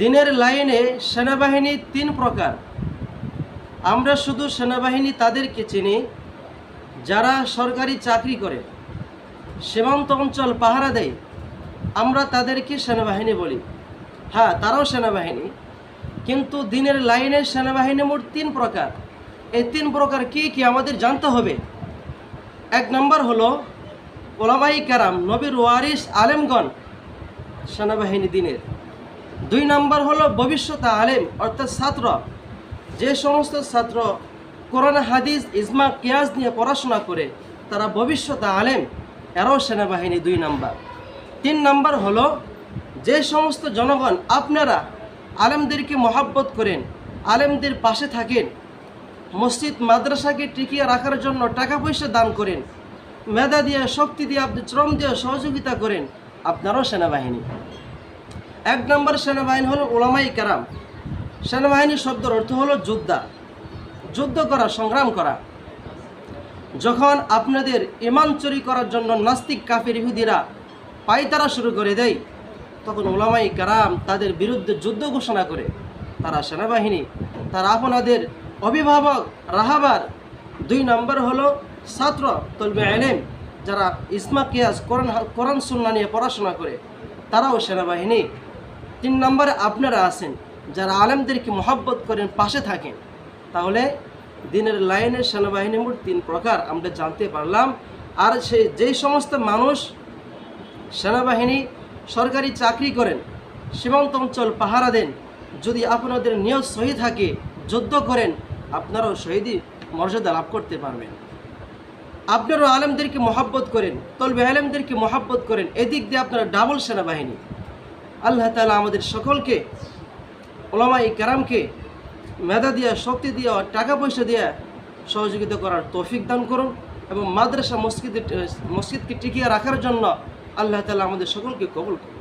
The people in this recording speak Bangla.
দিনের লাইনে সেনাবাহিনী তিন প্রকার। আমরা শুধু সেনাবাহিনী তাদেরকে চিনি যারা সরকারি চাকরি করে, সীমান্ত অঞ্চল পাহারা দেয়, আমরা তাদেরকে সেনাবাহিনী বলি। হ্যাঁ, তারাও সেনাবাহিনী, কিন্তু দিনের লাইনের সেনাবাহিনী মোট তিন প্রকার। এই তিন প্রকার কি কি আমাদের জানতে হবে। এক নম্বর হলো ওলামাই কেরাম, নবীর ওয়ারিস আলেমগণ, সেনাবাহিনী দিনের। দুই নম্বর হলো ভবিষ্যৎ আলেম অর্থাৎ ছাত্র, যে সমস্ত ছাত্র কোরআন হাদিস ইজমা কিয়াস নিয়ে পড়াশোনা করে তারা ভবিষ্যৎ আলেম, এরাও সেনাবাহিনী দুই নম্বর। তিন নম্বর হলো যে সমস্ত জনগণ আপনারা আলেমদেরকে মহাব্বত করেন, আলেমদের পাশে থাকেন, মসজিদ মাদ্রাসাকে টিকিয়ে রাখার জন্য টাকা পয়সা দান করেন, মেধা দিয়ে শক্তি দিয়ে আপনি শ্রম দিয়ে সহযোগিতা করেন, আপনারাও সেনাবাহিনী। এক নম্বর সেনাবাহিনী হলো ওলামাই কেরাম। সেনাবাহিনী শব্দের অর্থ হলো যোদ্ধা, যুদ্ধ করা, সংগ্রাম করা। যখন আপনাদের ইমান চুরি করার জন্য নাস্তিক কাফির ইহুদিরা পায়তারা শুরু করে দেয়, তখন ওলামাই কেরাম তাদের বিরুদ্ধে যুদ্ধ ঘোষণা করে। তারা সেনাবাহিনী, তারা আপনাদের অভিভাবক, রাহাবার। দুই নম্বর হলো ছাত্র, তলবে আলেম, যারা ইসমা কিয়াস কোরআন সুন্নাহ নিয়ে পড়াশোনা করে, তারাও সেনাবাহিনী। তিন নম্বরে আপনারা আছেন যারা আলেমদেরকে মহাব্বত করেন, পাশে থাকেন। তাহলে দিনের লাইনের সেনাবাহিনী মোট তিন প্রকার আমরা জানতে পারলাম। আর যেই সমস্ত মানুষ সেনাবাহিনী সরকারি চাকরি করেন, সীমান্ত অঞ্চল পাহারা দেন, যদি আপনাদের নিয়ত সহি থাকে, যুদ্ধ করেন, আপনারাও শহীদি মর্যাদা লাভ করতে পারবেন। আপনারাও আলেমদেরকে মহাব্বত করেন, তলবে আলেমদেরকে মহাব্বত করেন, এদিক দিয়ে আপনারা ডাবল সেনাবাহিনী। আল্লাহ তাআলা আমাদের সকলকে, ওলামায়ে কেরামকে মেধা দিয়া, শক্তি দিয়া, টাকা পয়সা দিয়া সহযোগিতা করার তৌফিক দান করুন এবং মাদ্রাসা মসজিদকে টিকিয়ে রাখার জন্য আল্লাহ তাআলা আমাদের সকলকে কবুল করুন।